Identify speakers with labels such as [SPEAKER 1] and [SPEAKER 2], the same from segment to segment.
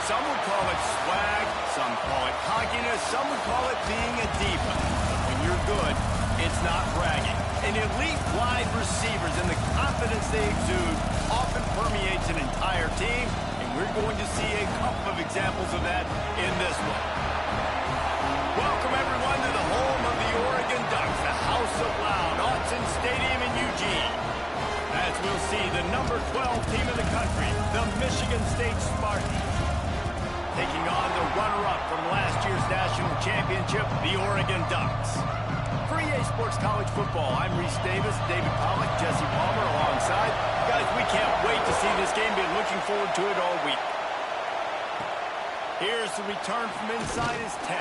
[SPEAKER 1] Some would call it swag, some call it cockiness, some would call it being a diva. But when you're good, it's not bragging. And elite wide receivers and the confidence they exude often permeates an entire team, and we're going to see a couple of examples of that in this one. Welcome, everyone, to the home of the Oregon Ducks, the House of Loud, Autzen Stadium in Eugene. As we'll see the number 12 team in the country, the Michigan State Spartans, taking on the runner-up from last year's national championship, the Oregon Ducks. For EA Sports College Football, I'm Reese Davis, David Pollack, Jesse Palmer alongside. Guys, we can't wait to see this game. Been looking forward to it all week. Here's the return from inside his 10.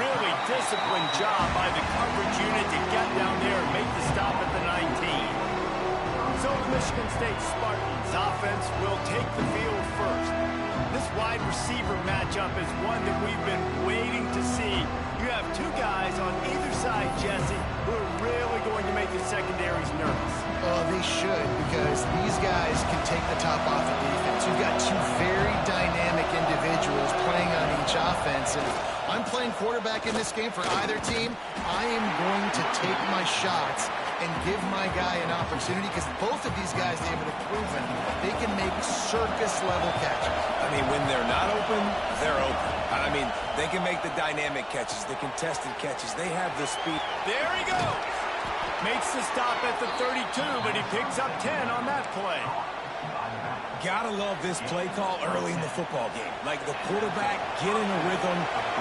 [SPEAKER 1] Really disciplined job by the coverage unit to get down there and make the stop at the 19. So the Michigan State Spartans offense will take the field first. This wide receiver matchup is one that we've been waiting to see. You have two guys on either side, Jesse, who are really going to make the secondaries nervous.
[SPEAKER 2] Oh, they should, because these guys can take the top off the defense. You've got two very dynamic individuals playing on each offense, and if I'm playing quarterback in this game for either team, I am going to take my shots and give my guy an opportunity, because both of these guys, David, have proven they can make circus-level catches.
[SPEAKER 3] I mean, when they're not open, they're open. I mean, they can make the dynamic catches, the contested catches. They have the speed.
[SPEAKER 1] There he goes. Makes the stop at the 32, but he picks up 10 on that play.
[SPEAKER 3] Gotta love this play call early in the football game. Like the quarterback, get in a rhythm,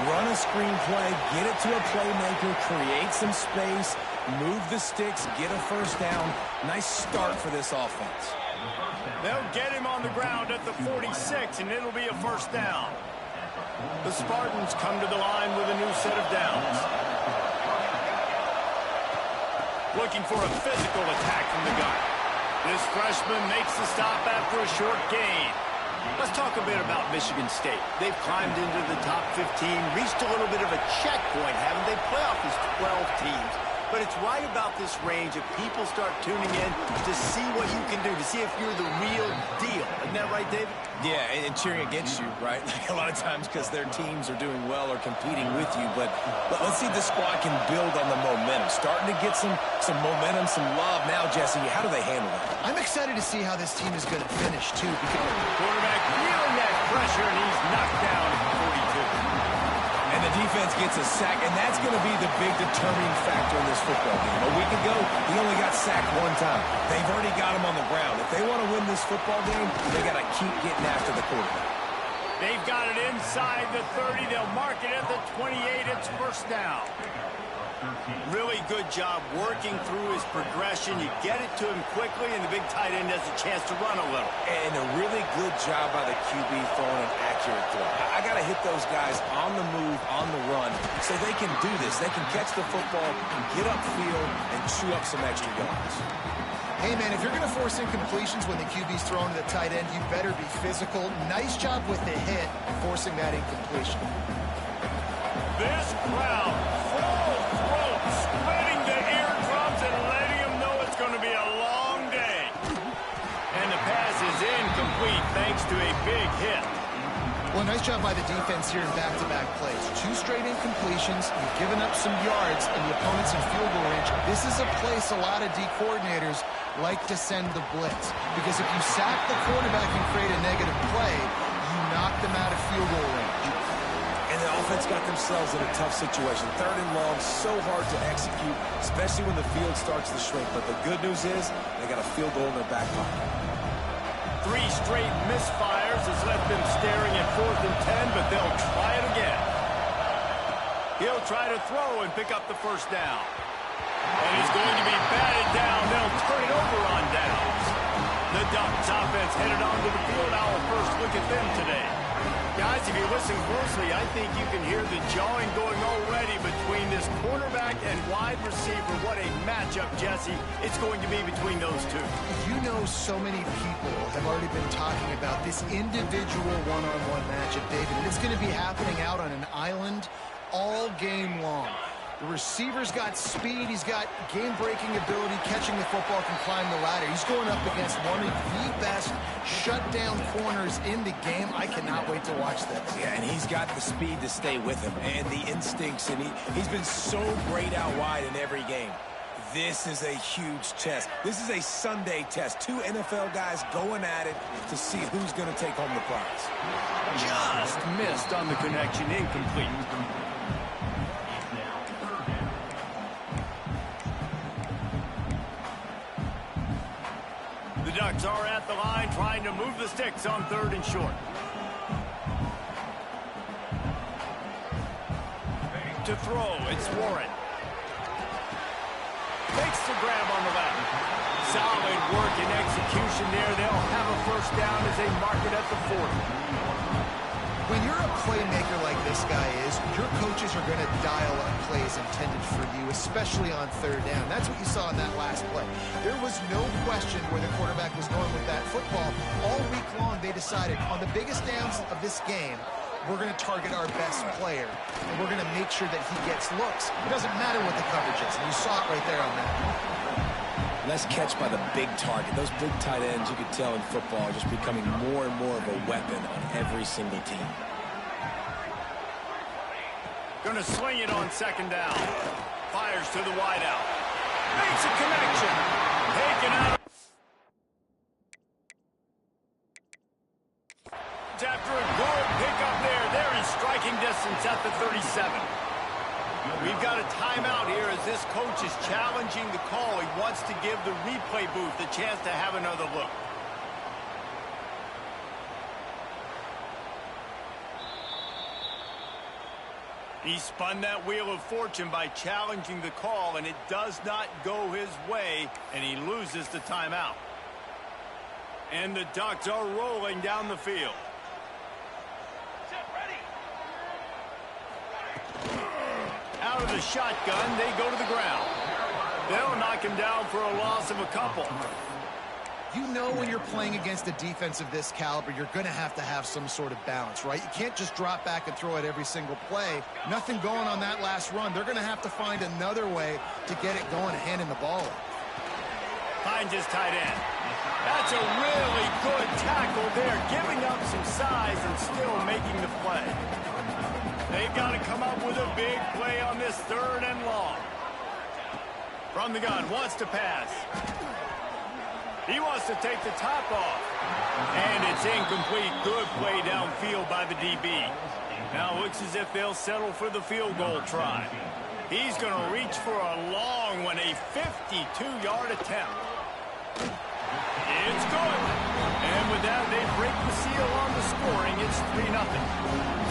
[SPEAKER 3] run a screen play, get it to a playmaker, create some space, move the sticks, get a first down. Nice start for this offense.
[SPEAKER 1] They'll get him on the ground at the 46, and it'll be a first down. The Spartans come to the line with a new set of downs. Looking for a physical attack from the gun. This freshman makes the stop after a short gain. Let's talk a bit about Michigan State. They've climbed into the top 15, reached a little bit of a checkpoint, haven't they? Playoff is 12 teams. But it's right about this range if people start tuning in to see what you can do, to see if you're the real deal. Isn't that right, David?
[SPEAKER 3] Yeah, and cheering against you, right? Like a lot of times because their teams are doing well or competing with you. But let's see if the squad can build on the momentum. Starting to get some momentum, some love. Now, Jesse, how do they handle it?
[SPEAKER 2] I'm excited to see how this team is going to finish, too. Because
[SPEAKER 1] quarterback feeling that pressure, and he's knocked down at the 42.
[SPEAKER 3] And the defense gets a sack, and that's going to be the big determining factor in this football game. A week ago, he only got sacked one time. They've already got him on the ground. If they want to win this football game, they got to keep getting after the quarterback.
[SPEAKER 1] They've got it inside the 30. They'll mark it at the 28. It's first down. Really good job working through his progression. You get it to him quickly, and the big tight end has a chance to run a little.
[SPEAKER 3] And a really good job by the QB throwing an accurate throw. I got to hit those guys on the move, on the run, so they can do this. They can catch the football, get upfield, and chew up some extra yards.
[SPEAKER 2] Hey, man, if you're going to force incompletions when the QB's thrown to the tight end, you better be physical. Nice job with the hit, forcing that incompletion.
[SPEAKER 1] This crowd, full throat, spreading the eardrums and letting them know it's going to be a long day. And the pass is incomplete thanks to a big hit.
[SPEAKER 2] Well, nice job by the defense here in back-to-back plays. Two straight incompletions. You've given up some yards, and the opponent's in field goal range. This is a place a lot of D coordinators like to send the blitz, because if you sack the quarterback and create a negative play, you knock them out of field goal range.
[SPEAKER 3] And the offense got themselves in a tough situation. Third and long, so hard to execute, especially when the field starts to shrink. But the good news is they got a field goal in their back pocket.
[SPEAKER 1] 3 straight misfires has left them staring at 4th and 10, but they'll try it again. He'll try to throw and pick up the first down. And he's going to be batted down. They'll turn it over on downs. The Ducks offense headed onto the field. Our first look at them today. Guys, if you listen closely, I think you can hear the jawing going already between this quarterback and wide receiver. What a matchup, Jesse, it's going to be between those two.
[SPEAKER 2] You know, so many people have already been talking about this individual one-on-one matchup, David, and it's going to be happening out on an island all game long. The receiver's got speed. He's got game-breaking ability. Catching the football, can climb the ladder. He's going up against one of the best shutdown corners in the game. I cannot wait to watch this.
[SPEAKER 3] Yeah, and he's got the speed to stay with him and the instincts, and he's been so great out wide in every game. This is a huge test. This is a Sunday test. Two NFL guys going at it to see who's going to take home the prize.
[SPEAKER 1] Just missed on the connection, incomplete. The Ducks are at the line trying to move the sticks on 3rd and short. To throw, it's Warren. Makes the grab on the left. Solid work and execution there. They'll have a first down as they mark it at the 40.
[SPEAKER 2] When you're a playmaker like this guy is, your coaches are going to dial up plays intended for you, especially on 3rd down. That's what you saw in that last play. There was no question where the quarterback was going with that football. All week long, they decided on the biggest downs of this game, we're going to target our best player, and we're going to make sure that he gets looks. It doesn't matter what the coverage is, and you saw it right there on that.
[SPEAKER 3] Less catch by the big target. Those big tight ends, you could tell in football, are just becoming more and more of a weapon on every single team.
[SPEAKER 1] Going to swing it on 2nd down. Fires to the wideout. Makes a connection. Taken out. After a good pickup there. They're in striking distance at the 37. We've got a timeout here as this coach is challenging the call. He wants to give the replay booth a chance to have another look. He spun that wheel of fortune by challenging the call, and it does not go his way, and he loses the timeout. And the Ducks are rolling down the field. Out of the shotgun, they go to the ground. They'll knock him down for a loss of a couple.
[SPEAKER 2] You know when you're playing against a defense of this caliber, you're going to have some sort of balance, right? You can't just drop back and throw it every single play. Nothing going on that last run. They're going to have to find another way to get it going, handing the ball up.
[SPEAKER 1] Finds his tight end. That's a really good tackle there, giving up some size and still making the play. They've got to come up with a big play on this 3rd and long. From the gun, wants to pass. He wants to take the top off. And it's incomplete. Good play downfield by the DB. Now it looks as if they'll settle for the field goal try. He's going to reach for a long one, a 52-yard attempt. It's good. And with that, they break the seal on the scoring. It's 3-0.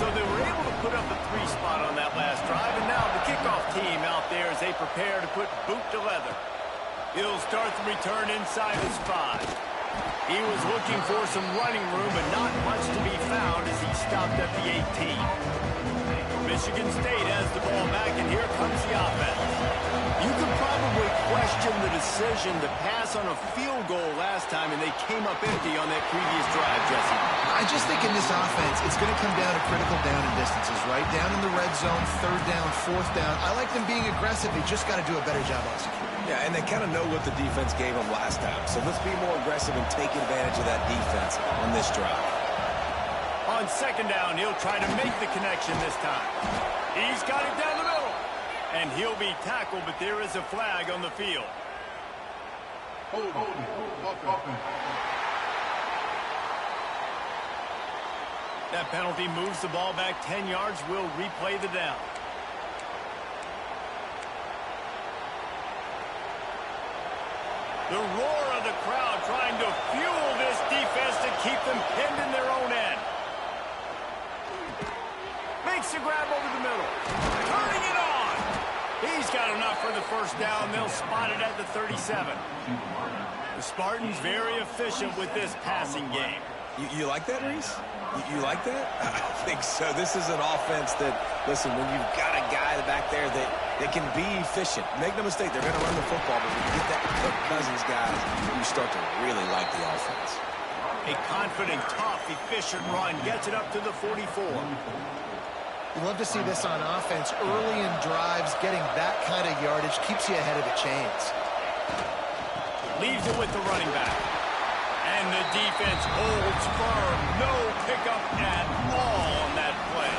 [SPEAKER 1] So they were able to put up a 3 spot on that last drive. And now the kickoff team out there as they prepare to put boot to leather. He'll start the return inside his 5. He was looking for some running room, but not much to be found as he stopped at the 18. Michigan State has the ball back, and here comes the offense. You could probably question the decision to pass on a field goal last time, and they came up empty on that previous drive, Jesse.
[SPEAKER 2] I just think in this offense, it's going to come down to critical down and distances, right? Down in the red zone, 3rd down, 4th down. I like them being aggressive. They just got to do a better job executing.
[SPEAKER 3] Yeah, and they kind of know what the defense gave them last time. So let's be more aggressive and take advantage of that defense on this drive.
[SPEAKER 1] On 2nd down, he'll try to make the connection this time. He's got it down the middle. And he'll be tackled, but there is a flag on the field. That penalty moves the ball back 10 yards. We'll replay the down. The roar of the crowd trying to fuel this defense to keep them pinned in their own end. Makes the grab over the middle. Turning it on. He's got enough for the first down. They'll spot it at the 37. The Spartans very efficient with this passing game.
[SPEAKER 3] You like that, Reese? You like that? I think so. This is an offense that, listen, when you've got a guy back there that can be efficient. Make no mistake, they're going to run the football, but when you get that Kirk Cousins guys, you start to really like the offense.
[SPEAKER 1] A confident, tough, efficient run gets it up to the 44.
[SPEAKER 2] You love to see this on offense. Early in drives, getting that kind of yardage keeps you ahead of the chains.
[SPEAKER 1] Leaves it with the running back. And the defense holds firm. No pickup at all on that play.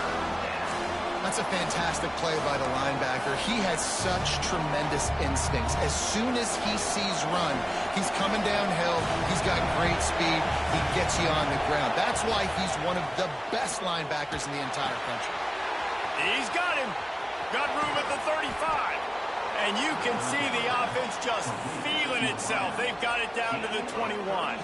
[SPEAKER 2] That's a fantastic play by the linebacker. He has such tremendous instincts. As soon as he sees run, he's coming downhill. He's got great speed. He gets you on the ground. That's why he's one of the best linebackers in the entire country.
[SPEAKER 1] He's got him. Got room at the 35. And you can see the offense just feeling itself. They've got it down to the 21.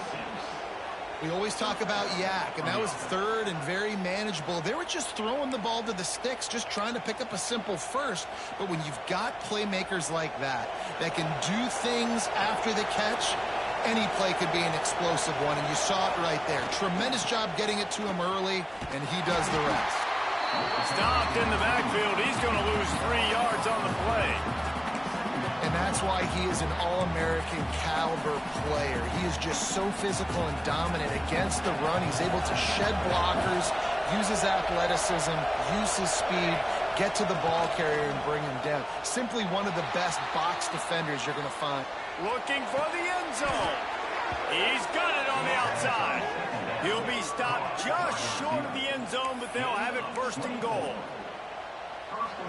[SPEAKER 2] We always talk about yak, and that was third and very manageable. They were just throwing the ball to the sticks, just trying to pick up a simple first. But when you've got playmakers like that can do things after the catch, any play could be an explosive one, and you saw it right there. Tremendous job getting it to him early, and he does the rest.
[SPEAKER 1] Stopped in the backfield. He's going to lose 3 yards on the play.
[SPEAKER 2] And that's why he is an All-American caliber player. He is just so physical and dominant against the run. He's able to shed blockers, use his athleticism, use his speed, get to the ball carrier and bring him down. Simply one of the best box defenders you're going to find.
[SPEAKER 1] Looking for the end zone. He's got it on the outside. He'll be stopped just short of the end zone, but they'll have it first and goal.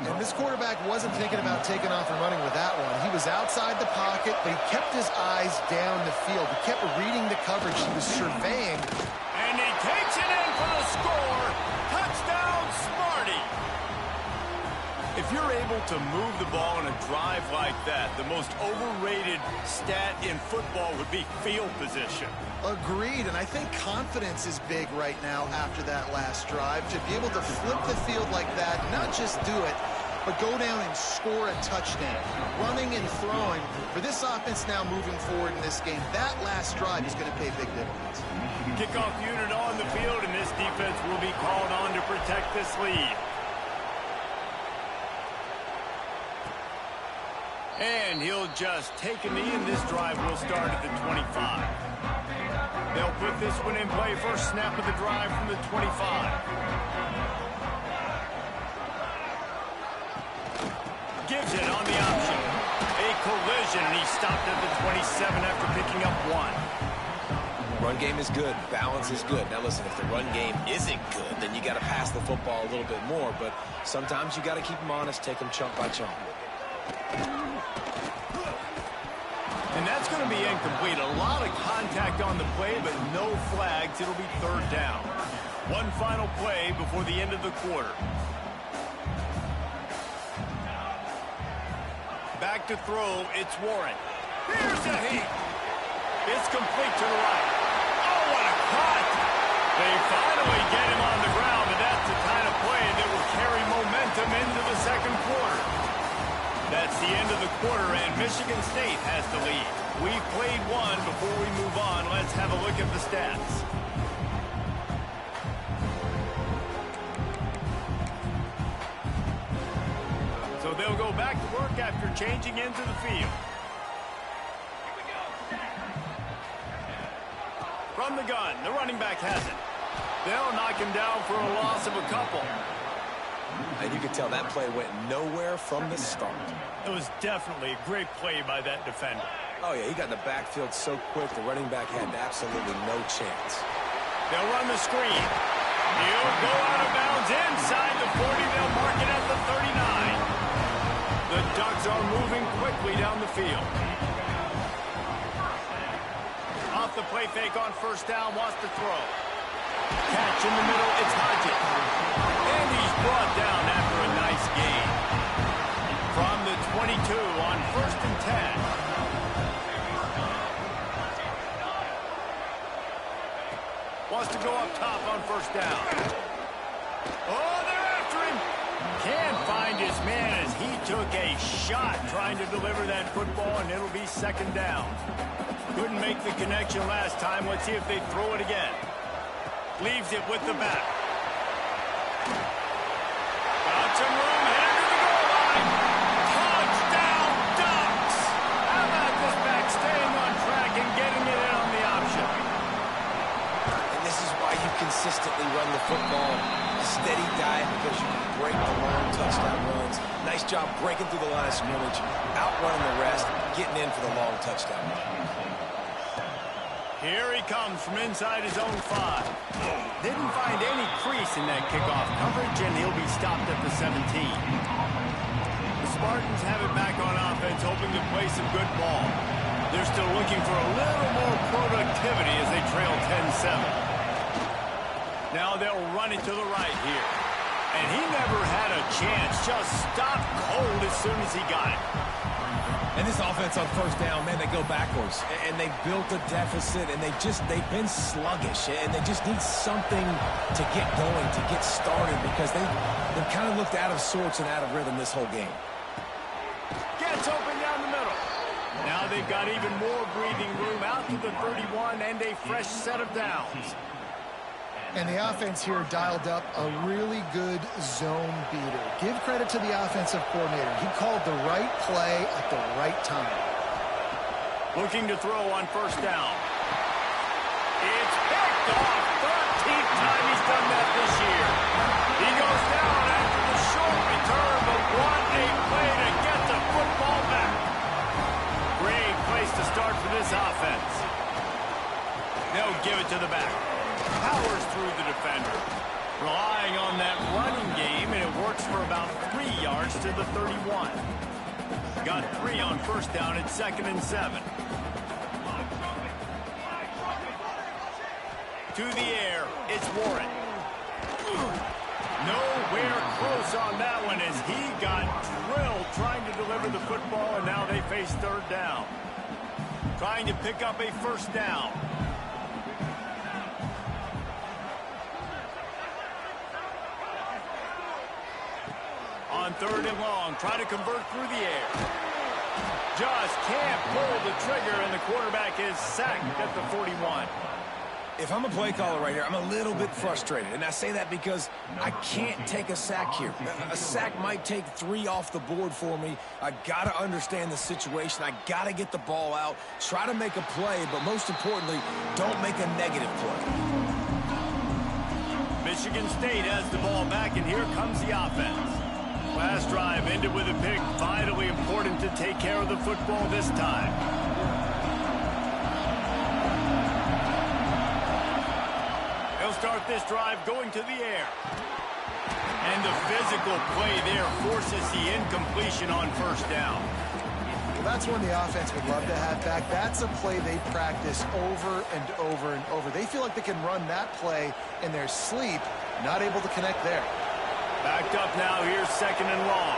[SPEAKER 2] And this quarterback wasn't thinking about taking off and running with that one. He was outside the pocket, but he kept his eyes down the field. He kept reading the coverage. He was surveying.
[SPEAKER 1] And he takes it in for the score. Touchdown, Smarty. If you're able to move the ball in a drive like that, the most overrated stat in football would be field position.
[SPEAKER 2] Agreed, and I think confidence is big right now after that last drive. To be able to flip the field like that, not just do it, but go down and score a touchdown. Running and throwing, for this offense now moving forward in this game, that last drive is going to pay big dividends.
[SPEAKER 1] Kickoff unit on the field, and this defense will be called on to protect this lead. And he'll just take a knee, and this drive will start at the 25. They'll put this one in play. First snap of the drive from the 25. Gives it on the option. A collision, and he stopped at the 27 after picking up 1.
[SPEAKER 3] Run game is good. Balance is good. Now, listen, if the run game isn't good, then you got to pass the football a little bit more. But sometimes you got to keep them honest, take them chunk by chunk.
[SPEAKER 1] And that's going to be incomplete. A lot of contact on the play, but no flags. It'll be third down. One final play before the end of the quarter. Back to throw, it's Warren. Here's a heat. It's complete to the right. Oh, what a cut! They finally get him on the ground, but that's the kind of play that will carry momentum into the second quarter. That's the end of the quarter, and Michigan State has the lead. We've played one. Before we move on, let's have a look at the stats. So they'll go back to work after changing into the field. From the gun, the running back has it. They'll knock him down for a loss of a couple.
[SPEAKER 3] And you can tell that play went nowhere from the start.
[SPEAKER 1] It was definitely a great play by that defender.
[SPEAKER 3] Oh, yeah, he got in the backfield so quick, the running back had absolutely no chance.
[SPEAKER 1] They'll run the screen. He'll go out of bounds inside the 40. They'll mark it at the 39. The Ducks are moving quickly down the field. Off the play fake on first down, wants to throw. Catch in the middle, it's Hodges. And he's brought down after a nice gain. From the 22 on first and 10. Wants to go up top on first down. Oh, they're after him. Can't find his man as he took a shot trying to deliver that football, and it'll be second down. Couldn't make the connection last time. Let's see if they throw it again. Leaves it with the back. Got some room, headed to the goal line. Touchdown, Ducks! How about this back staying on track and getting it in on the option?
[SPEAKER 3] And this is why you consistently run the football. A steady diet because you can break job breaking through the line of scrimmage, outrunning the rest, getting in for the long touchdown.
[SPEAKER 1] Here he comes from inside his own 5. Didn't find any crease in that kickoff coverage, and he'll be stopped at the 17. The Spartans have it back on offense, hoping to play some good ball. They're still looking for a little more productivity as they trail 10-7. Now they'll run it to the right here. And he never had a chance, just stopped cold as soon as he got it.
[SPEAKER 3] And this offense on first down, man, they go backwards. And they built a deficit, and they've been sluggish. And they just need something to get going, to get started, because they've kind of looked out of sorts and out of rhythm this whole game.
[SPEAKER 1] Gets open down the middle. Now they've got even more breathing room out to the 31 and a fresh set of downs.
[SPEAKER 2] And the offense here dialed up a really good zone beater. Give credit to the offensive coordinator. He called the right play at the right time.
[SPEAKER 1] Looking to throw on first down. It's picked off. 13th time he's done that this year. He goes down after the short return, but what a play to get the football back. Great place to start for this offense. They'll give it to the back. Powers through the defender. Relying on that running game, and it works for about 3 yards to the 31. Got 3 on first down at 2nd and 7. To the air, it's Warren. Nowhere close on that one as he got drilled trying to deliver the football, and now they face third down. Trying to pick up a first down. On 3rd and long, try to convert through the air. Just can't pull the trigger, and the quarterback is sacked at the 41.
[SPEAKER 3] If I'm a play caller right here, I'm a little bit frustrated. And I say that because I can't take a sack here. A sack might take 3 off the board for me. I got to understand the situation. I got to get the ball out, try to make a play, but most importantly, don't make a negative play.
[SPEAKER 1] Michigan State has the ball back, and here comes the offense. Last drive ended with a pick. Vitally important to take care of the football this time. He'll start this drive going to the air. And the physical play there forces the incompletion on first down.
[SPEAKER 2] Well, that's one the offense would love to have back. That's a play they practice over and over and over. They feel like they can run that play in their sleep, not able to connect there.
[SPEAKER 1] Backed up now, here's 2nd and long.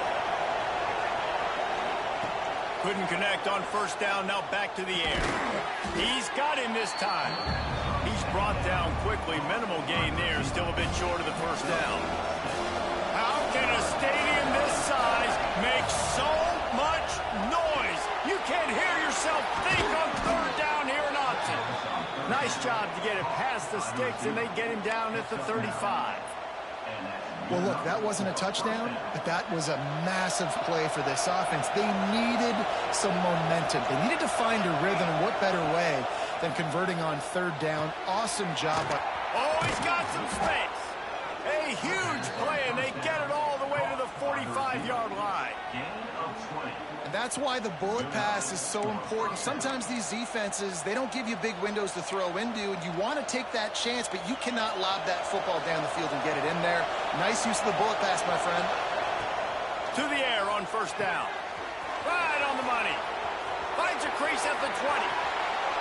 [SPEAKER 1] Couldn't connect on first down, now back to the air. He's got him this time. He's brought down quickly, minimal gain there, still a bit short of the first down. How can a stadium this size make so much noise? You can't hear yourself think on 3rd down here in Austin. Nice job to get it past the sticks, and they get him down at the 35.
[SPEAKER 2] Well, look, that wasn't a touchdown, but that was a massive play for this offense. They needed some momentum. They needed to find a rhythm, and what better way than converting on 3rd down. Awesome job.
[SPEAKER 1] Oh, he's got some space. A huge play, and they get it all the way to the 45-yard line.
[SPEAKER 2] And that's why the bullet pass is so important. Sometimes these defenses, they don't give you big windows to throw into, and you want to take that chance, but you cannot lob that football down the field and get it in there. Nice use of the bullet pass, my friend.
[SPEAKER 1] To the air on first down. Right on the money. Finds a crease at the 20.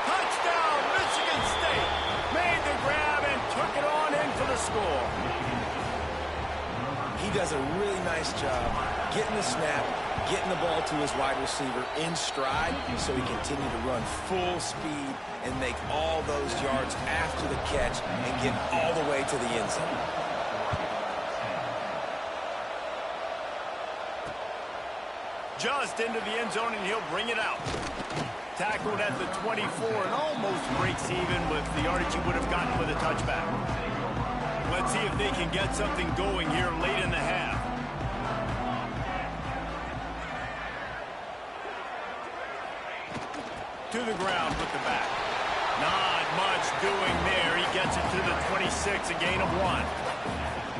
[SPEAKER 1] Touchdown, Michigan State. Made the grab and took it on in for the score.
[SPEAKER 3] He does a really nice job getting the snap, getting the ball to his wide receiver in stride so he continue to run full speed and make all those yards after the catch and get all the way to the end zone.
[SPEAKER 1] Just into the end zone, and he'll bring it out. Tackled at the 24 and almost breaks even with the yardage he would have gotten with a touchback. Let's see if they can get something going here late in the half. To the ground with the back. Not much doing there. He gets it to the 26, a gain of 1.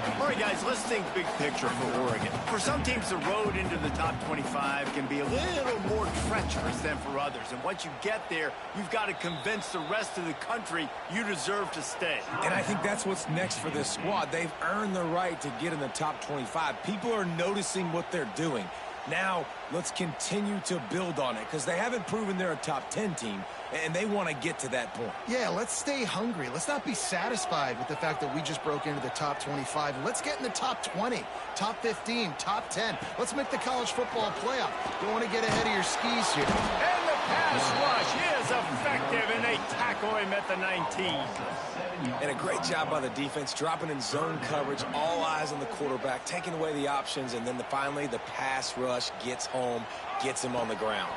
[SPEAKER 1] All right, guys, let's think big picture for Oregon. For some teams, the road into the top 25 can be a little more treacherous than for others. And once you get there, you've got to convince the rest of the country you deserve to stay.
[SPEAKER 3] And I think that's what's next for this squad. They've earned the right to get in the top 25. People are noticing what they're doing. Now, let's continue to build on it because they haven't proven they're a top 10 team, and they want to get to that point.
[SPEAKER 2] Yeah, let's stay hungry. Let's not be satisfied with the fact that we just broke into the top 25. Let's get in the top 20, top 15, top 10. Let's make the college football playoff. Don't want to get ahead of your skis here.
[SPEAKER 1] And the pass rush is effective, and they tackle him at the 19.
[SPEAKER 3] And a great job by the defense, dropping in zone coverage, all eyes on the quarterback, taking away the options, and then finally the pass rush gets home, gets him on the ground.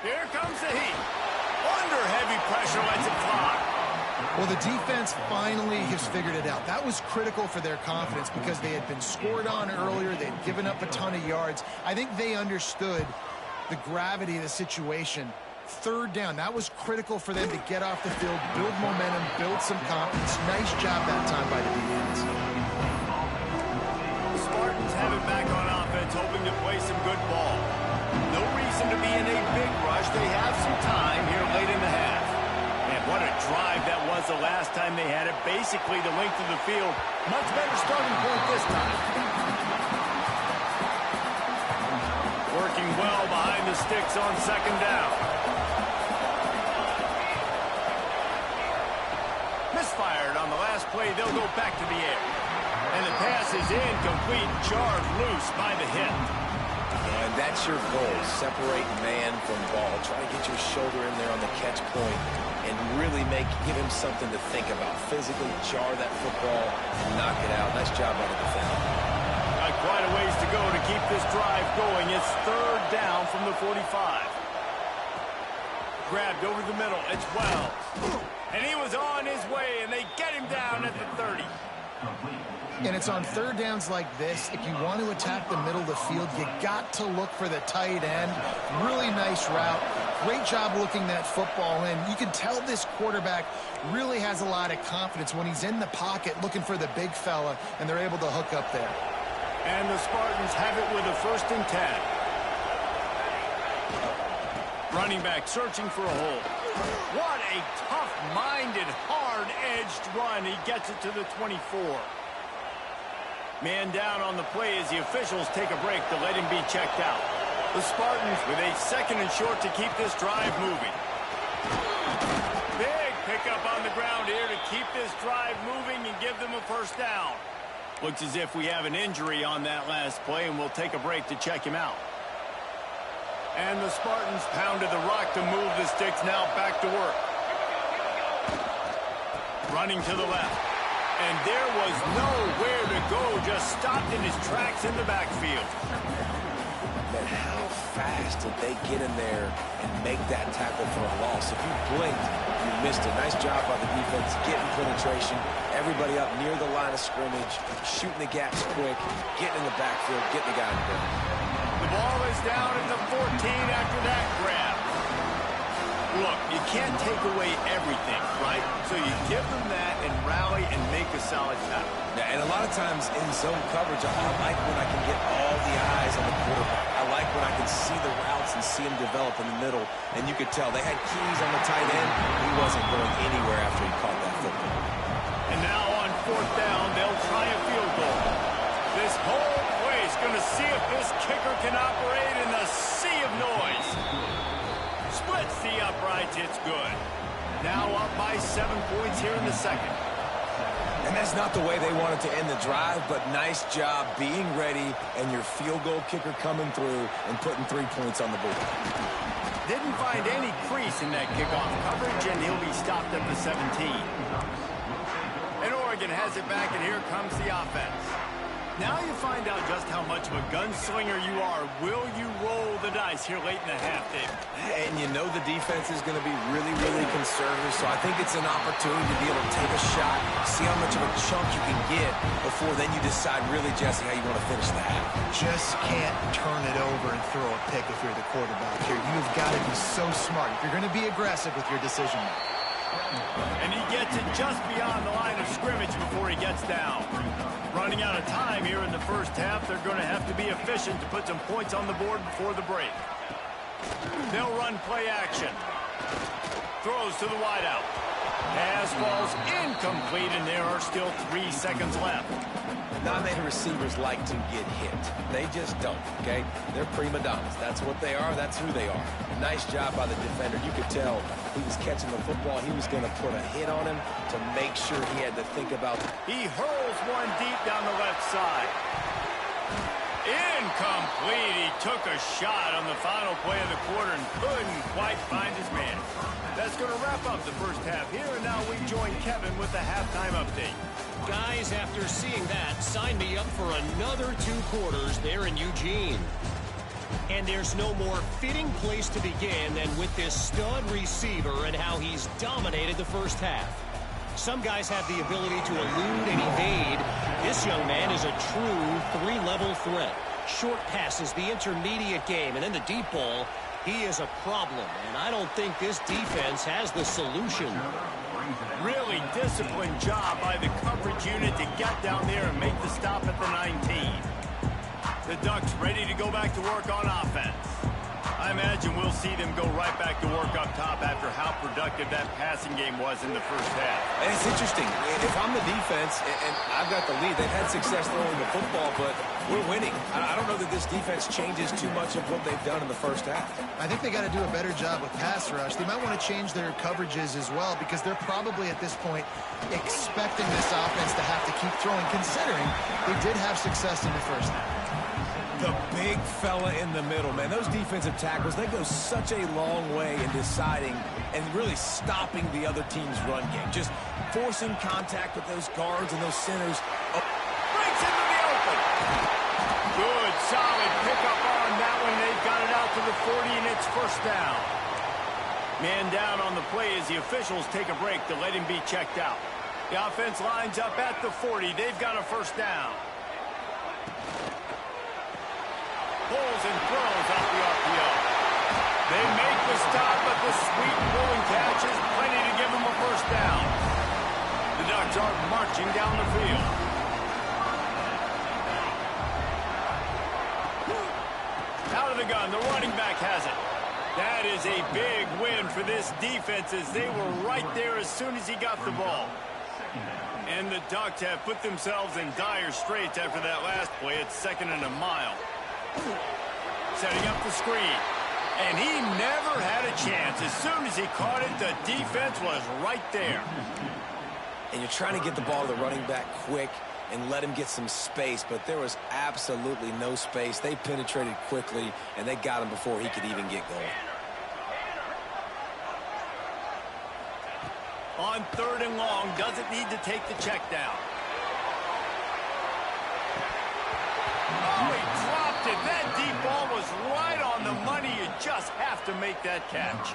[SPEAKER 1] Here comes the heat. Under heavy pressure, lets it fly.
[SPEAKER 2] Well, the defense finally has figured it out. That was critical for their confidence because they had been scored on earlier. They'd given up a ton of yards. I think they understood the gravity of the situation. Third down, that was critical for them to get off the field, build momentum, build some confidence. Nice job that time by the defense.
[SPEAKER 1] The Spartans have it back on offense, hoping to play some good ball. No reason to be in a big rush. They have some time here late in the half. And what a drive that was the last time they had it. Basically the length of the field. Much better starting point this time. Working well behind the sticks on second down. Misfired on the last play. They'll go back to the air. And the pass is incomplete. Jarred loose by the hip.
[SPEAKER 3] And that's your goal. Separate man from ball. Try to get your shoulder in there on the catch point and really give him something to think about. Physically jar that football and knock it out. Nice job by the defender.
[SPEAKER 1] Quite a ways to go to keep this drive going. It's third down from the 45. Grabbed over the middle. It's Wells. And he was on his way, and they get him down at the 30.
[SPEAKER 2] And it's on third downs like this. If you want to attack the middle of the field, you got to look for the tight end. Really nice route. Great job looking that football in. You can tell this quarterback really has a lot of confidence when he's in the pocket looking for the big fella, and they're able to hook up there.
[SPEAKER 1] And the Spartans have it with a 1st and 10. Running back searching for a hole. What a tough-minded, hard-edged run. He gets it to the 24. Man down on the play as the officials take a break to let him be checked out. The Spartans with a 2nd and short to keep this drive moving. Big pickup on the ground here to keep this drive moving and give them a 1st down. Looks as if we have an injury on that last play, and we'll take a break to check him out. And the Spartans pounded the rock to move the sticks, now back to work. Running to the left. And there was nowhere to go, just stopped in his tracks in the backfield.
[SPEAKER 3] But how fast did they get in there and make that tackle for a loss? If you blinked, you missed it. Nice job by the defense, getting penetration. Everybody up near the line of scrimmage, shooting the gaps quick, getting in the backfield, getting the guy in the ground.
[SPEAKER 1] The ball is down at the 14 after that grab. Look, you can't take away everything, right? So you give them that and rally and make a solid tackle.
[SPEAKER 3] Yeah, and a lot of times in zone coverage, I like when I can get all the eyes on the quarterback. I like when I can see the routes and see him develop in the middle. And you could tell they had keys on the tight end. He wasn't going anywhere after he caught that football.
[SPEAKER 1] And now on 4th down, they'll try a field goal. This whole place going to see if this kicker can operate in the sea of noise. Splits the uprights, it's good. Now up by 7 points here in the 2nd.
[SPEAKER 3] And that's not the way they wanted to end the drive, but nice job being ready and your field goal kicker coming through and putting 3 points on the board.
[SPEAKER 1] Didn't find any crease in that kickoff coverage, and he'll be stopped at the 17. And Oregon has it back, and here comes the offense. Now you find out just how much of a gunslinger you are. Will you roll the dice here late in the half, Dave?
[SPEAKER 3] And you know the defense is going to be really, really conservative, so I think it's an opportunity to be able to take a shot, see how much of a chunk you can get before then you decide really, Jesse, how you want to finish the half.
[SPEAKER 2] Just can't turn it over and throw a pick if you're the quarterback here. You've got to be so smart if you're going to be aggressive with your decision making.
[SPEAKER 1] And he gets it just beyond the line of scrimmage before he gets down. Running out of time here in the first half, they're going to have to be efficient to put some points on the board before the break. They'll run play action. Throws to the wideout. Pass falls incomplete, and there are still 3 seconds left.
[SPEAKER 4] Non-native receivers like to get hit. They just don't, okay? They're prima donnas. That's what they are. That's who they are. Nice job by the defender. You could tell he was catching the football. He was going to put a hit on him to make sure he had to think about.
[SPEAKER 1] He hurls one deep down the left side. Incomplete. He took a shot on the final play of the quarter and couldn't quite find his man. That's going to wrap up the first half here, and now we join Kevin with the halftime update.
[SPEAKER 5] Guys, after seeing that, sign me up for another 2 quarters there in Eugene. And there's no more fitting place to begin than with this stud receiver and how he's dominated the first half. Some guys have the ability to elude and evade. This young man is a true 3-level threat. Short passes, the intermediate game, and then the deep ball. He is a problem, and I don't think this defense has the solution.
[SPEAKER 1] Really disciplined job by the coverage unit to get down there and make the stop at the 19. The Ducks ready to go back to work on offense. I imagine we'll see them go right back to work up top after how productive that passing game was in the first half.
[SPEAKER 4] And it's interesting. If I'm the defense and I've got the lead, they've had success throwing the football, but we're winning. I don't know that this defense changes too much of what they've done in the first half.
[SPEAKER 2] I think they got to do a better job with pass rush. They might want to change their coverages as well because they're probably at this point expecting this offense to have to keep throwing, considering they did have success in the first half.
[SPEAKER 3] The big fella in the middle, man. Those defensive tackles, they go such a long way in deciding and really stopping the other team's run game. Just forcing contact with those guards and those centers.
[SPEAKER 1] Oh. Breaks into the open. Good, solid pickup on that one. They've got it out to the 40, and it's first down. Man down on the play as the officials take a break to let him be checked out. The offense lines up at the 40. They've got a first down. Pulls and throws out the RPO. They make the stop, but the sweet pulling catch is plenty to give them a first down. The Ducks are marching down the field. Out of the gun, the running back has it. That is a big win for this defense as they were right there as soon as he got the ball. And the Ducks have put themselves in dire straits after that last play. It's 2nd and a mile. Setting up the screen. And he never had a chance. As soon as he caught it, the defense was right there.
[SPEAKER 4] And you're trying to get the ball to the running back quick and let him get some space, but there was absolutely no space. They penetrated quickly, and they got him before he could even get going.
[SPEAKER 1] On 3rd and long, doesn't need to take the check down. Oh, he dropped it. That deep ball was right on the money. You just have to make that catch.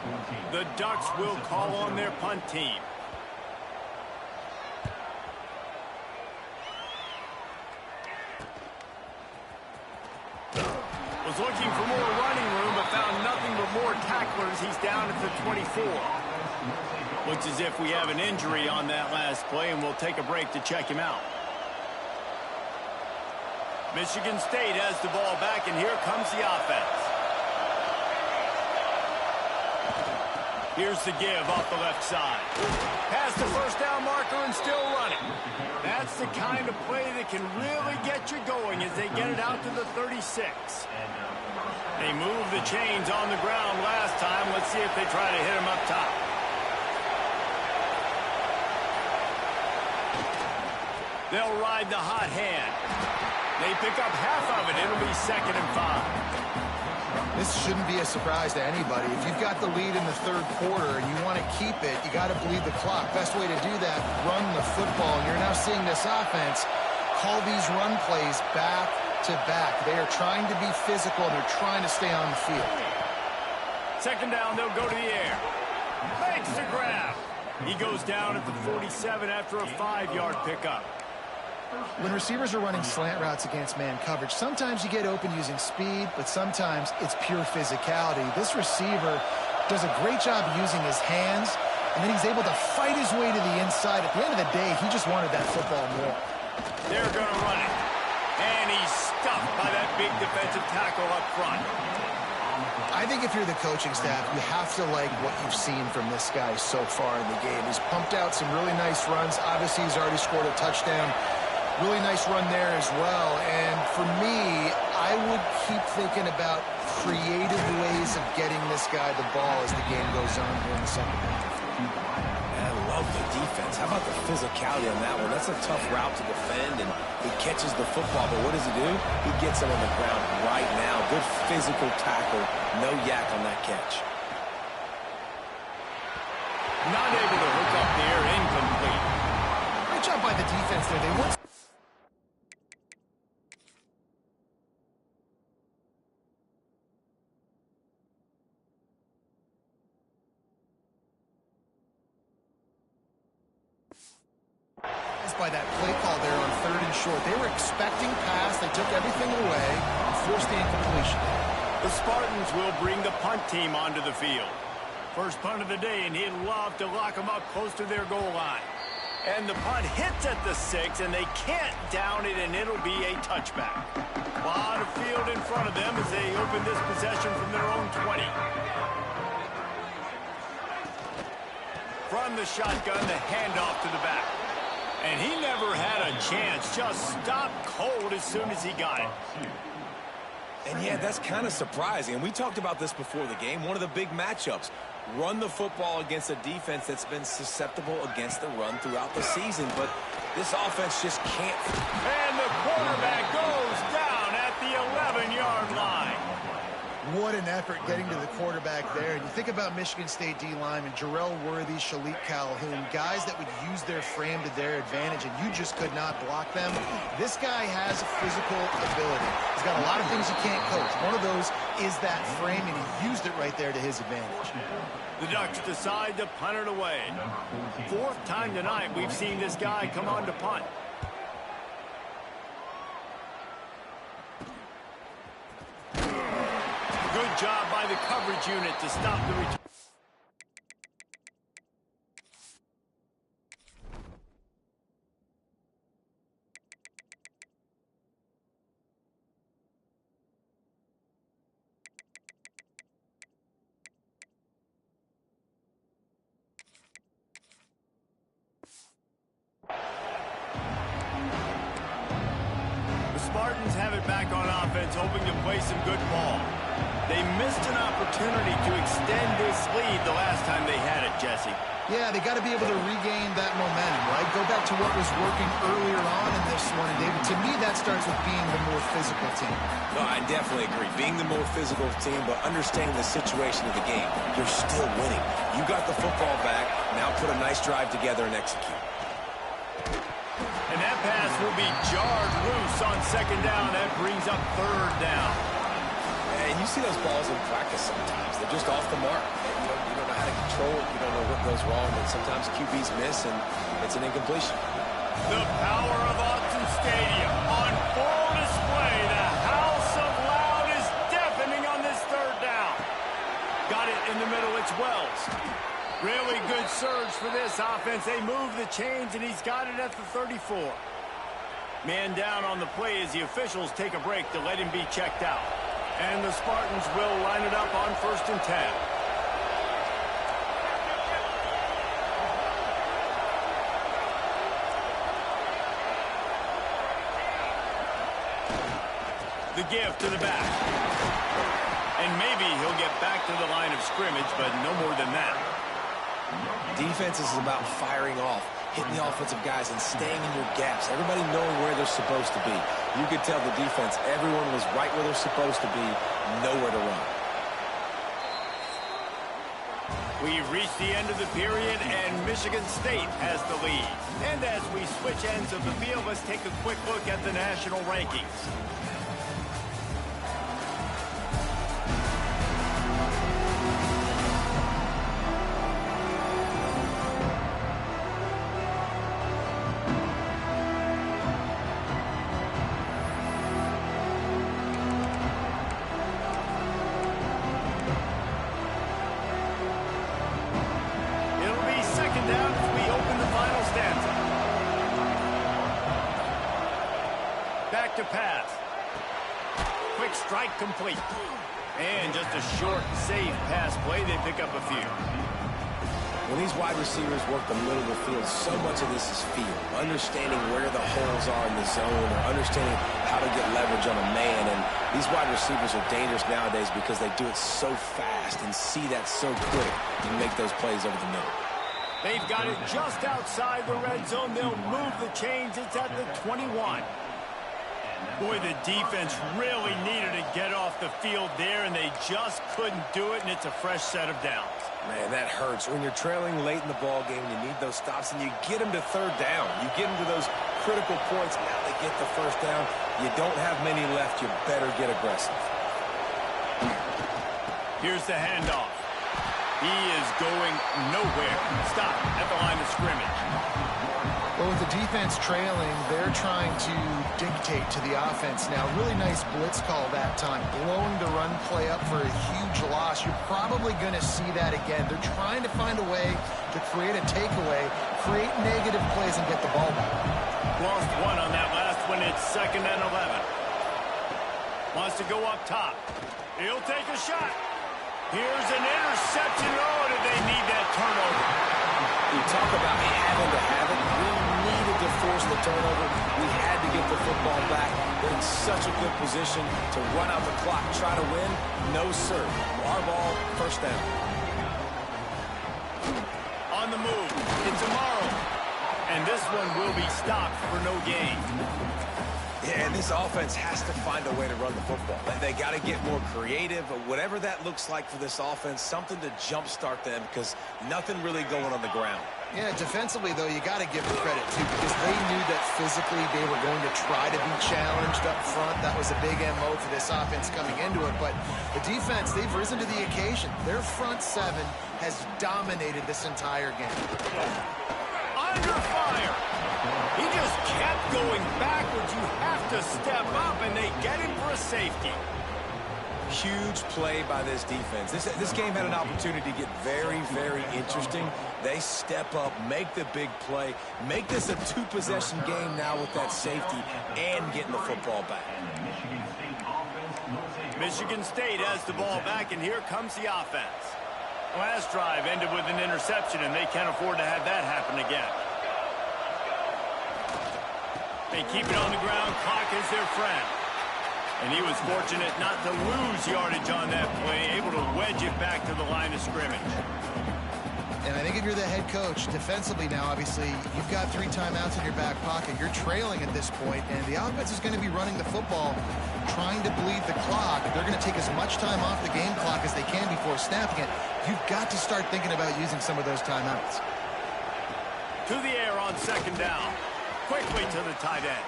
[SPEAKER 1] The Ducks will call on their punt team. Was looking for more running room, but found nothing but more tacklers. He's down at the 24. Looks as if we have an injury on that last play, and we'll take a break to check him out. Michigan State has the ball back, and here comes the offense. Here's the give off the left side. Past the first down marker and still running. That's the kind of play that can really get you going as they get it out to the 36. They moved the chains on the ground last time. Let's see if they try to hit him up top. They'll ride the hot hand. They pick up half of it. It'll be 2nd and 5.
[SPEAKER 2] This shouldn't be a surprise to anybody. If you've got the lead in the 3rd quarter and you want to keep it, you got to bleed the clock. Best way to do that, run the football. And you're now seeing this offense call these run plays back to back. They are trying to be physical, and they're trying to stay on the field.
[SPEAKER 1] 2nd down, they'll go to the air. Makes the grab. He goes down at the 47 after a 5-yard pickup.
[SPEAKER 2] When receivers are running slant routes against man coverage, sometimes you get open using speed, but sometimes it's pure physicality. This receiver does a great job using his hands and then he's able to fight his way to the inside. At the end of the day, he just wanted that football more.
[SPEAKER 1] They're going to run it. And he's stuffed by that big defensive tackle up front.
[SPEAKER 2] I think if you're the coaching staff, you have to like what you've seen from this guy so far in the game. He's pumped out some really nice runs. Obviously, he's already scored a touchdown. Really nice run there as well. And for me, I would keep thinking about creative ways of getting this guy the ball as the game goes on here in the second half.
[SPEAKER 4] I love the defense. How about the physicality on that one? That's a tough route to defend, and he catches the football, but what does he do? He gets him on the ground right now. Good physical tackle. No yak on that catch.
[SPEAKER 1] Not able to hook up there. Incomplete.
[SPEAKER 2] Great job by the defense there. They weren't... by that play call there on 3rd and short. They were expecting pass. They took everything away and forced the incompletion.
[SPEAKER 1] The Spartans will bring the punt team onto the field. First punt of the day, and he'd love to lock them up close to their goal line. And the punt hits at the 6, and they can't down it, and it'll be a touchback. A lot of field in front of them as they open this possession from their own 20. From the shotgun, the handoff to the back. And he never had a chance, just stopped cold as soon as he got it.
[SPEAKER 4] And yeah, that's kind of surprising. And we talked about this before the game. One of the big matchups. Run the football against a defense that's been susceptible against the run throughout the season. But this offense just can't.
[SPEAKER 1] And the quarterback goes down at the 11-yard line.
[SPEAKER 2] What an effort getting to the quarterback there. And you think about Michigan State D linemen, Jarrell Worthy, Shalik Calhoun, guys that would use their frame to their advantage, and you just could not block them. This guy has physical ability. He's got a lot of things he can't coach. One of those is that frame, and he used it right there to his advantage.
[SPEAKER 1] The Ducks decide to punt it away. 4th time tonight we've seen this guy come on to punt. Good job by the coverage unit to stop the return. The Spartans have it back on offense, hoping to play some good ball. They missed an opportunity to extend this lead the last time they had it, Jesse.
[SPEAKER 2] Yeah, they got to be able to regain that momentum, right? Go back to what was working earlier on in this one. And, David, to me, that starts with being the more physical team.
[SPEAKER 4] No, I definitely agree. Being the more physical team, but understanding the situation of the game. You're still winning. You got the football back. Now put a nice drive together and execute.
[SPEAKER 1] And that pass will be jarred loose on 2nd down. That brings up 3rd down.
[SPEAKER 4] And you see those balls in practice sometimes. They're just off the mark. You don't know how to control it. You don't know what goes wrong. And sometimes QBs miss, and it's an incompletion.
[SPEAKER 1] The power of Autzen Stadium on full display. The house of loud is deafening on this 3rd down. Got it in the middle. It's Wells. Really good surge for this offense. They move the chains, and he's got it at the 34. Man down on the play as the officials take a break to let him be checked out. And the Spartans will line it up on 1st and 10. The give to the back. And maybe he'll get back to the line of scrimmage, but no more than that.
[SPEAKER 4] Defense is about firing off, hitting the offensive guys, and staying in your gaps. Everybody knowing where they're supposed to be. You could tell the defense, everyone was right where they're supposed to be, nowhere to run.
[SPEAKER 1] We've reached the end of the period, and Michigan State has the lead. And as we switch ends of the field, let's take a quick look at the national rankings. to pass. Quick strike complete. And just a short, safe pass play. They pick up a few.
[SPEAKER 4] When these wide receivers work the middle of the field, so much of this is feel. Understanding where the holes are in the zone, or understanding how to get leverage on a man. And these wide receivers are dangerous nowadays because they do it so fast and see that so quick and make those plays over the middle.
[SPEAKER 1] They've got it just outside the red zone. They'll move the chains. It's at the 21. Boy, the defense really needed to get off the field there, and they just couldn't do it, and it's a fresh set of downs.
[SPEAKER 4] Man, that hurts. When you're trailing late in the ball game, you need those stops, and you get them to third down. You get them to those critical points. Now they get the first down. You don't have many left. You better get aggressive.
[SPEAKER 1] Here's the handoff. He is going nowhere. Stop at the line of scrimmage.
[SPEAKER 2] Well, with the defense trailing, they're trying to dictate to the offense now. Really nice blitz call that time. Blowing the run play up for a huge loss. You're probably going to see that again. They're trying to find a way to create a takeaway, create negative plays, and get the ball back.
[SPEAKER 1] Lost one on that last one. It's 2nd and 11. Wants to go up top. He'll take a shot. Here's an interception. Oh, did they need that turnover?
[SPEAKER 4] You talk about having to have it. We needed to force the turnover. We had to get the football back. They're in such a good position to run out the clock, try to win. No, sir. Our ball, first down.
[SPEAKER 1] On the move. It's Amaro. And this one will be stopped for no gain.
[SPEAKER 4] Yeah, and this offense has to find a way to run the football. They got to get more creative, or whatever that looks like for this offense, something to jumpstart them, because nothing really going on the ground.
[SPEAKER 2] Yeah, defensively, though, you got to give them credit, too, because they knew that physically they were going to try to be challenged up front. That was a big MO for this offense coming into it. But the defense, they've risen to the occasion. Their front seven has dominated this entire game.
[SPEAKER 1] Under fire. He just kept going backwards. You have to step up, and they get him for a safety.
[SPEAKER 4] Huge play by this defense. This game had an opportunity to get very, very interesting. They step up, make the big play, make this a two-possession game now with that safety and getting the football back.
[SPEAKER 1] Michigan State has the ball back, and here comes the offense. Last drive ended with an interception, and they can't afford to have that happen again. They keep it on the ground. Clock is their friend. And he was fortunate not to lose yardage on that play, able to wedge it back to the line of scrimmage.
[SPEAKER 2] And I think if you're the head coach, defensively now, obviously, you've got 3 timeouts in your back pocket. You're trailing at this point, and the offense is going to be running the football, trying to bleed the clock. They're going to take as much time off the game clock as they can before snapping it. You've got to start thinking about using some of those timeouts.
[SPEAKER 1] To the air on 2nd down. Quickly to the tight end.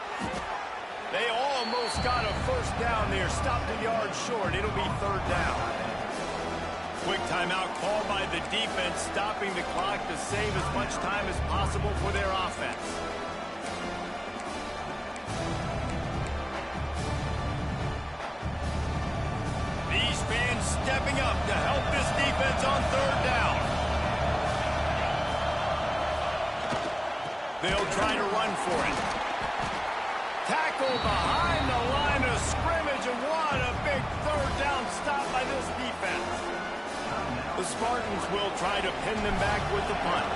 [SPEAKER 1] They almost got a first down there. Stopped a yard short. It'll be 3rd down. Quick timeout called by the defense, stopping the clock to save as much time as possible for their offense. These fans stepping up to help this defense on 3rd down. They'll try to run for it. Tackle behind the line of scrimmage, and what a big 3rd down stop by this defense. The Spartans will try to pin them back with the punt.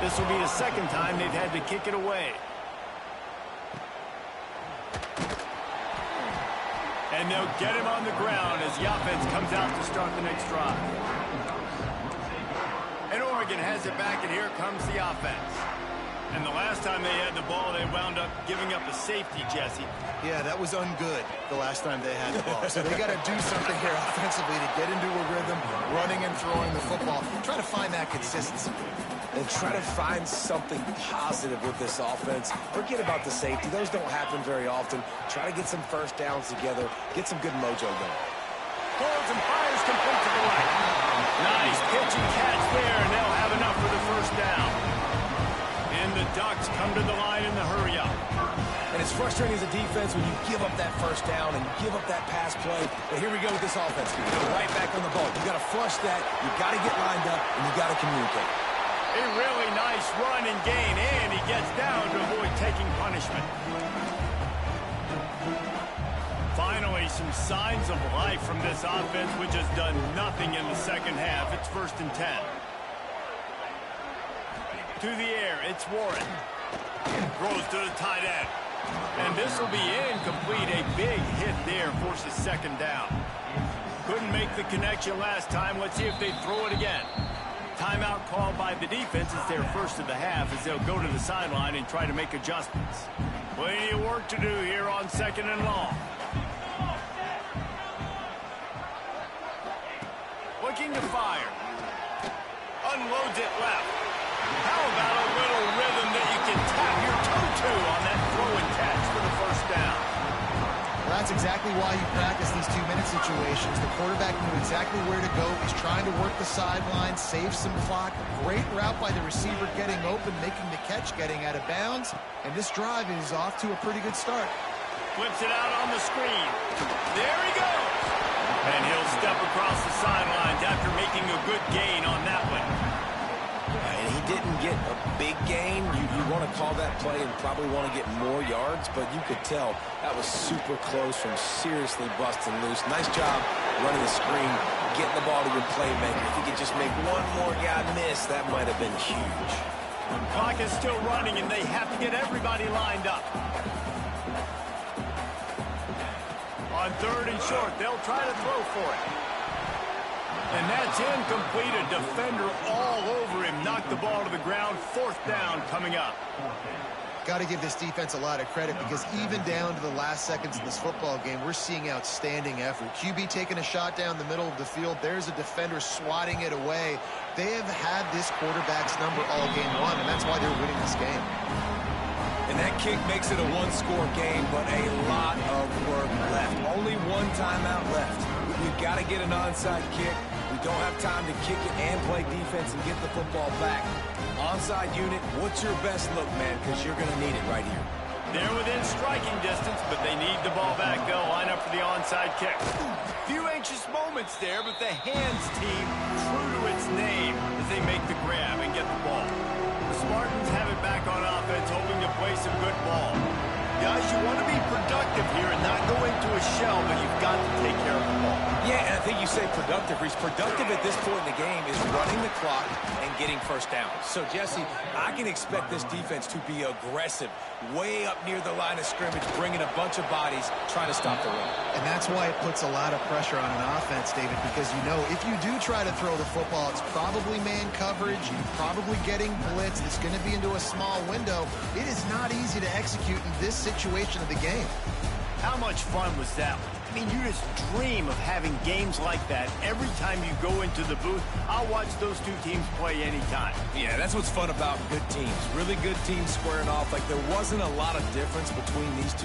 [SPEAKER 1] This will be the 2nd time they've had to kick it away. And they'll get him on the ground as the offense comes out to start the next drive. And Oregon has it back, and here comes the offense. And the last time they had the ball, they wound up giving up a safety, Jesse.
[SPEAKER 2] Yeah, that was ungood the last time they had the ball. So they got to do something here offensively to get into a rhythm, running and throwing the football. Try to find that consistency.
[SPEAKER 4] And try to find something positive with this offense. Forget about the safety. Those don't happen very often. Try to get some first downs together. Get some good mojo going.
[SPEAKER 1] Holds and fires complete to the right. Nice pitch and catch there, and they'll have enough for the first down. And the Ducks come to the line in the hurry-up.
[SPEAKER 4] And it's frustrating as a defense when you give up that first down and give up that pass play. But here we go with this offense. You're right back on the ball. You got to flush that. You got to get lined up, and you got to communicate.
[SPEAKER 1] A really nice run and gain, and he gets down to avoid taking punishment. Finally, some signs of life from this offense, which has done nothing in the second half. It's 1st and 10. To the air, it's Warren. Throws to the tight end. And this will be incomplete. A big hit there forces 2nd down. Couldn't make the connection last time. Let's see if they throw it again. Timeout called by the defense. It's their first of the half as they'll go to the sideline and try to make adjustments. Plenty of work to do here on 2nd and long. Looking to fire. Unloads it left. How about a little rhythm that you can tap your toe to on that throw and catch for the 1st down?
[SPEAKER 2] Well, that's exactly why you practice these 2-minute situations. The quarterback knew exactly where to go. He's trying to work the sideline, save some clock. Great route by the receiver getting open, making the catch, getting out of bounds. And this drive is off to a pretty good start.
[SPEAKER 1] Flips it out on the screen. There he goes. And he'll step across the sidelines after making a good gain on that one.
[SPEAKER 4] And he didn't get a big gain. You want to call that play and probably want to get more yards, but you could tell that was super close from seriously busting loose. Nice job running the screen, getting the ball to your playmaker. If he could just make one more guy miss, that might have been huge.
[SPEAKER 1] The clock is still running, and they have to get everybody lined up. On 3rd and short, they'll try to throw for it. And that's incomplete. A defender all over him. Knocked the ball to the ground. 4th down coming up.
[SPEAKER 2] Got to give this defense a lot of credit because even down to the last seconds of this football game, we're seeing outstanding effort. QB taking a shot down the middle of the field. There's a defender swatting it away. They have had this quarterback's number all game long, and that's why they're winning this game.
[SPEAKER 3] And that kick makes it a 1-score game, but a lot of work left. Only 1 timeout left. We've got to get an onside kick. We don't have time to kick it and play defense and get the football back. Onside unit, what's your best look, man? Because you're going to need it right here.
[SPEAKER 1] They're within striking distance, but they need the ball back. They'll line up for the onside kick. Few anxious moments there, but the hands team true to its name as they make the grab and get the ball. The Spartans have it back on offense, hoping to play some good ball. Guys, you want to be productive here and not go into a shell, but you've got to take care of the ball.
[SPEAKER 4] Yeah, and I think you say productive. He's productive at this point in the game is running the clock and getting 1st down.
[SPEAKER 3] So, Jesse, I can expect this defense to be aggressive, way up near the line of scrimmage, bringing a bunch of bodies, trying to stop the run.
[SPEAKER 2] And that's why it puts a lot of pressure on an offense, David, because you know if you do try to throw the football, it's probably man coverage, you're probably getting blitzed, it's going to be into a small window. It is not easy to execute in this situation of the game.
[SPEAKER 1] How much fun was that one? I mean, you just dream of having games like that every time you go into the booth. I'll watch those 2 teams play anytime.
[SPEAKER 3] Yeah, that's what's fun about good teams. Really good teams squaring off. Like, there wasn't a lot of difference between these 2